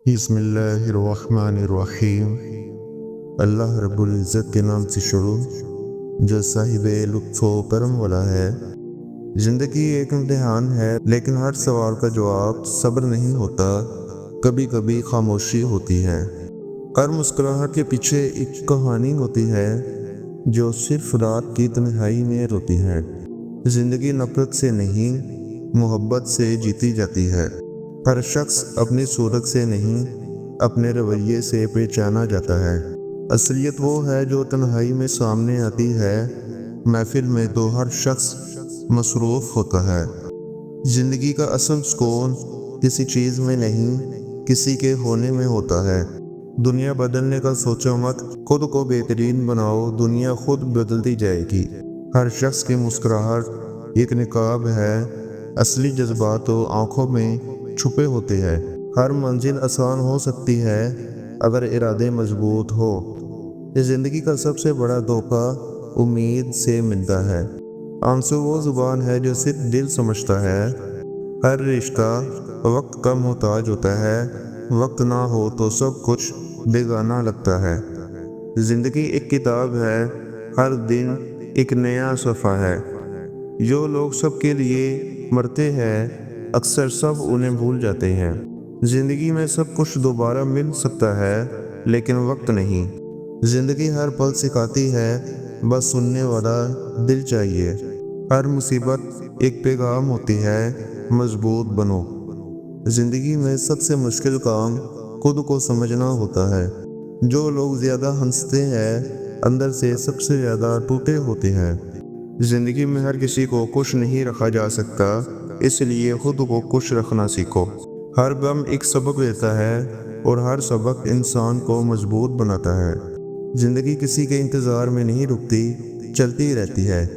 بسم اللہ الرحمن الرحیم۔ اللہ رب العزت کے نام سے شروع جو صاحب لطف و کرم والا ہے۔ زندگی ایک امتحان ہے، لیکن ہر سوال کا جواب صبر نہیں ہوتا، کبھی کبھی خاموشی ہوتی ہے۔ ہر مسکراہٹ کے پیچھے ایک کہانی ہوتی ہے جو صرف رات کی تنہائی میں روتی ہے۔ زندگی نفرت سے نہیں، محبت سے جیتی جاتی ہے۔ ہر شخص اپنی صورت سے نہیں، اپنے رویے سے پہچانا جاتا ہے۔ اصلیت وہ ہے جو تنہائی میں سامنے آتی ہے، محفل میں تو ہر شخص مصروف ہوتا ہے۔ زندگی کا اصل سکون کسی چیز میں نہیں، کسی کے ہونے میں ہوتا ہے۔ دنیا بدلنے کا سوچو مت، خود کو بہترین بناؤ، دنیا خود بدلتی جائے گی۔ ہر شخص کی مسکراہٹ ایک نقاب ہے، اصلی جذبات تو آنکھوں میں چھپے ہوتے ہیں۔ ہر منزل آسان ہو سکتی ہے اگر ارادے مضبوط ہو۔ اس زندگی کا سب سے بڑا دھوکہ امید سے ملتا ہے۔ آنسو وہ زبان ہے جو صرف دل سمجھتا ہے۔ ہر رشتہ وقت کا محتاج ہوتا ہے، وقت نہ ہو تو سب کچھ بیگانہ لگتا ہے۔ زندگی ایک کتاب ہے، ہر دن ایک نیا صفحہ ہے۔ جو لوگ سب کے لیے مرتے ہیں، اکثر سب انہیں بھول جاتے ہیں۔ زندگی میں سب کچھ دوبارہ مل سکتا ہے، لیکن وقت نہیں۔ زندگی ہر پل سکھاتی ہے، بس سننے والا دل چاہیے۔ ہر مصیبت ایک پیغام ہوتی ہے، مضبوط بنو۔ زندگی میں سب سے مشکل کام خود کو سمجھنا ہوتا ہے۔ جو لوگ زیادہ ہنستے ہیں، اندر سے سب سے زیادہ ٹوٹے ہوتے ہیں۔ زندگی میں ہر کسی کو خوش نہیں رکھا جا سکتا، اس لیے خود کو خوش رکھنا سیکھو۔ ہر غم ایک سبق دیتا ہے، اور ہر سبق انسان کو مضبوط بناتا ہے۔ زندگی کسی کے انتظار میں نہیں رکتی، چلتی رہتی ہے۔